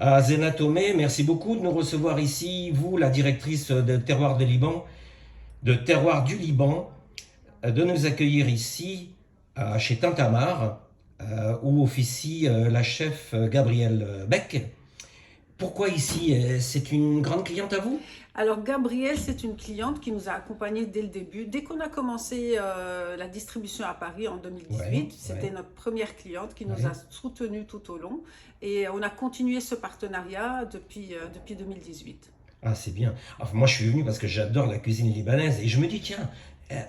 Zena Tomé, merci beaucoup de nous recevoir ici, vous, la directrice de Terroir de Liban, de Terroir du Liban, de nous accueillir ici chez Tintamarre, où officie la chef Gabrielle Beck. Pourquoi ici? C'est une grande cliente à vous? Alors Gabrielle, c'est une cliente qui nous a accompagnés dès le début. Dès qu'on a commencé la distribution à Paris en Ouais, 2018, c'était ouais, notre première cliente qui nous a ouais. soutenus tout au long. Et on a continué ce partenariat depuis 2018. Ah, c'est bien. Enfin, moi, je suis venu parce que j'adore la cuisine libanaise et je me dis, tiens,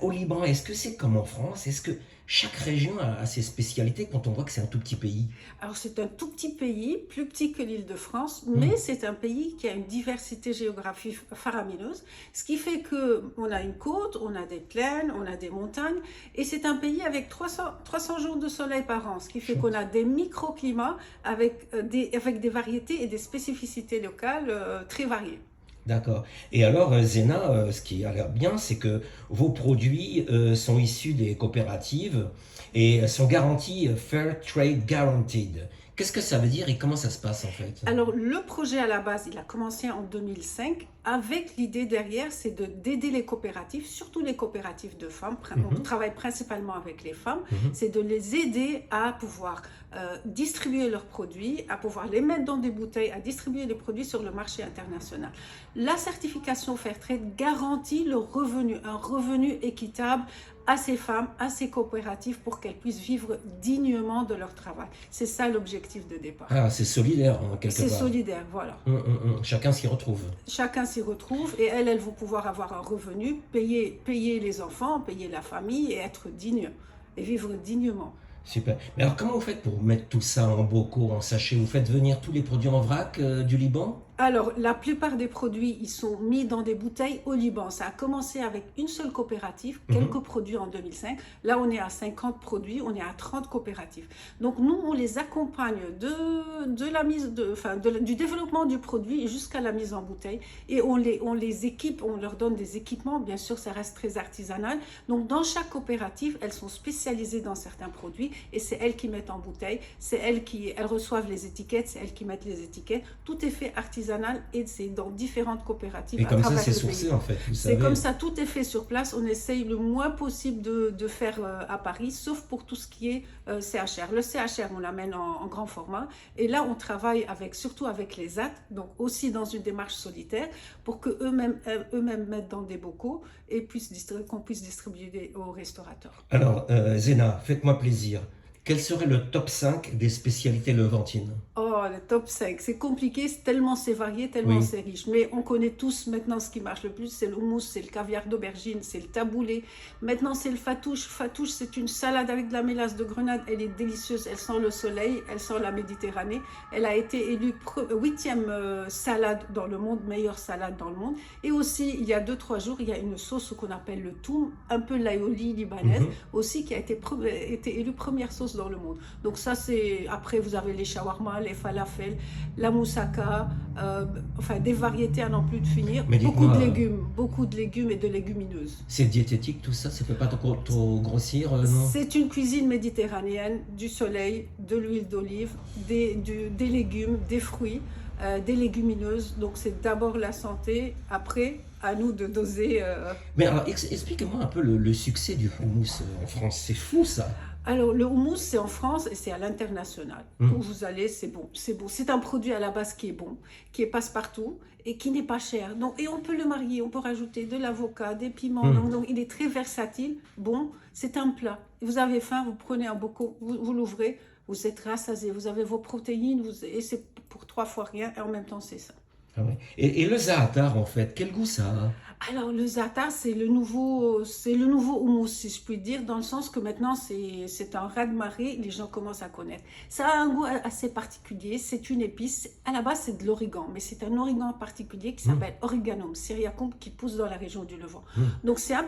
au Liban, est-ce que c'est comme en France? Est-ce que chaque région a ses spécialités quand on voit que c'est un tout petit pays? Alors c'est un tout petit pays, plus petit que l'Île-de-France, Hmm. mais c'est un pays qui a une diversité géographique faramineuse, ce qui fait qu'on a une côte, on a des plaines, on a des montagnes, et c'est un pays avec 300 jours de soleil par an, ce qui fait qu'on Chouette. a des microclimats avec des variétés et des spécificités locales très variées. D'accord. Et alors, Zena, ce qui a l'air bien, c'est que vos produits sont issus des coopératives et sont garantis Fair Trade Guaranteed. Qu'est-ce que ça veut dire et comment ça se passe en fait? Alors, le projet à la base, il a commencé en 2005 avec l'idée derrière, c'est d'aider les coopératives, surtout les coopératives de femmes. On Mhm, travaille principalement avec les femmes. mhm. C'est de les aider à pouvoir distribuer leurs produits, à pouvoir les mettre dans des bouteilles, à distribuer les produits sur le marché international. La certification Fairtrade garantit le revenu, un revenu équitable à ces femmes, à ces coopératives pour qu'elles puissent vivre dignement de leur travail. C'est ça l'objectif de départ. Ah, c'est solidaire hein, quelque C'est part. solidaire, voilà. Chacun s'y retrouve. Chacun s'y retrouve et elles vont pouvoir avoir un revenu, payer les enfants, payer la famille et être digne et vivre dignement. Super. Mais alors, comment vous faites pour mettre tout ça en bocaux, en sachets? Vous faites venir tous les produits en vrac du Liban? Alors, la plupart des produits, ils sont mis dans des bouteilles au Liban. Ça a commencé avec une seule coopérative, Mhm. quelques produits en 2005. Là, on est à 50 produits, on est à 30 coopératives. Donc, nous, on les accompagne de la mise du développement du produit jusqu'à la mise en bouteille. Et on les équipe, on leur donne des équipements. Bien sûr, ça reste très artisanal. Donc, dans chaque coopérative, elles sont spécialisées dans certains produits et c'est elles qui mettent en bouteille. Elles reçoivent les étiquettes, c'est elles qui mettent les étiquettes. Tout est fait artisanal et c'est dans différentes coopératives Et à comme ça, travers c'est le pays. sourcé en fait, vous C'est comme savez. ça, tout est fait sur place. On essaye le moins possible de faire à Paris, sauf pour tout ce qui est CHR. Le CHR, on l'amène en grand format. Et là, on travaille surtout avec les AT, donc aussi dans une démarche solitaire, pour qu'eux-mêmes mettent dans des bocaux et qu'on puisse distribuer aux restaurateurs. Alors, Zena, faites-moi plaisir. Quel serait le top 5 des spécialités levantines? Oh, le top 5, c'est compliqué, tellement c'est varié, tellement Oui. c'est riche. Mais on connaît tous maintenant ce qui marche le plus, c'est le houmous, c'est le caviar d'aubergine, c'est le taboulé. Maintenant, c'est le fatouche. Fatouche, c'est une salade avec de la mélasse de grenade. Elle est délicieuse, elle sent le soleil, elle sent la Méditerranée. Elle a été élue 8e salade dans le monde, meilleure salade dans le monde. Et aussi, il y a 2-3 jours, il y a une sauce qu'on appelle le toum, un peu l'aïoli libanaise, Mhm. aussi qui a été élue première sauce dans le monde. Donc ça, c'est... Après, vous avez les shawarma, les falafels, la moussaka, enfin des variétés à n'en plus de finir. Mais dites-moi, Beaucoup de légumes et de légumineuses. c'est diététique tout ça? Ça ne peut pas trop grossir, non? C'est une cuisine méditerranéenne, du soleil, de l'huile d'olive, des légumes, des fruits, des légumineuses. Donc c'est d'abord la santé, après à nous de doser. Mais alors, expliquez-moi un peu le succès du houmous en France. C'est fou ça. Alors, le houmous, c'est en France et c'est à l'international. Où Hmm. vous allez, c'est bon, c'est beau. C'est un produit à la base qui est bon, qui est passe-partout et qui n'est pas cher. Donc, et on peut le marier, on peut rajouter de l'avocat, des piments. Hmm. Donc, il est très versatile. Bon, c'est un plat. Vous avez faim, vous prenez un bocaux, vous l'ouvrez, vous êtes rassasié, vous avez vos protéines et c'est pour 3 fois rien et en même temps, c'est ça. Ah ouais. Et le za'atar en fait, quel goût ça a? Alors le za'atar, c'est le nouveau houmous, si je puis dire, dans le sens que maintenant c'est un raz-de-marée, les gens commencent à connaître. Ça a un goût assez particulier, c'est une épice. À la base, c'est de l'origan, mais c'est un origan particulier qui Hmm. s'appelle Origanum syriacum qui pousse dans la région du Levant. Hmm. Donc c'est un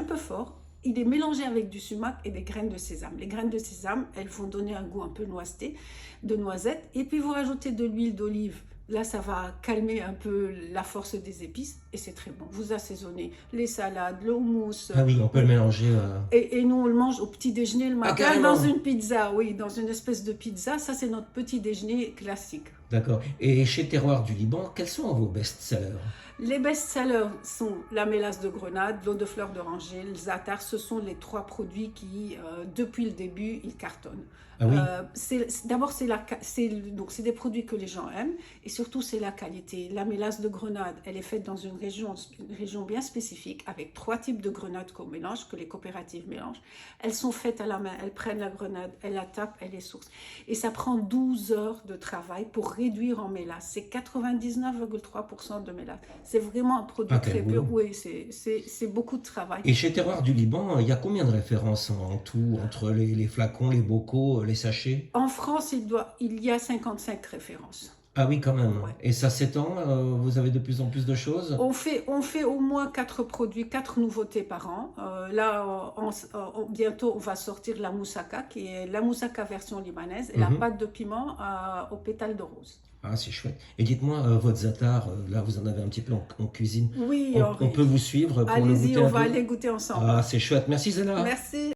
peu fort. Il est mélangé avec du sumac et des graines de sésame. Les graines de sésame, elles vont donner un goût un peu noiseté, de noisette. Et puis vous rajoutez de l'huile d'olive. Là, ça va calmer un peu la force des épices et c'est très bon. Vous assaisonnez les salades, le houmous. Ah oui, on peut le mélanger. Et nous, on le mange au petit déjeuner le Ah matin dans carrément. une pizza, oui, dans une espèce de pizza. Ça, c'est notre petit déjeuner classique. D'accord. Et chez Terroir du Liban, quels sont vos best-sellers? Les best-sellers sont la mélasse de grenade, l'eau de fleur d'oranger, le za'atar. Ce sont les trois produits qui, depuis le début, ils cartonnent. Ah oui? D'abord, c'est des produits que les gens aiment et surtout, c'est la qualité. La mélasse de grenade, elle est faite dans une région bien spécifique avec trois types de grenades qu'on mélange, que les coopératives mélangent. Elles sont faites à la main, elles prennent la grenade, elles la tapent, elles les sourcent. Et ça prend 12 heures de travail pour réduire en mélasse. C'est 99,3% de mélasse. C'est vraiment un produit Ah, quel très pur. boulot. Oui, c'est beaucoup de travail. Et chez Terroir du Liban, il y a combien de références en tout, entre les flacons, les bocaux, les sachets? En France, il y a 55 références. Ah oui, quand même. Ouais. Et ça s'étend, vous avez de plus en plus de choses? On fait au moins 4 produits, 4 nouveautés par an. Là, bientôt, on va sortir la moussaka, qui est la moussaka version libanaise, et la Mhm. pâte de piment aux pétales de rose. Ah, c'est chouette. Et dites-moi, votre za'atar, là, vous en avez un petit peu en cuisine. Oui, On Henri. peut vous suivre pour le Allez-y, goûter on un va peu? aller goûter ensemble. Ah, c'est chouette. Merci, Zéna. Merci.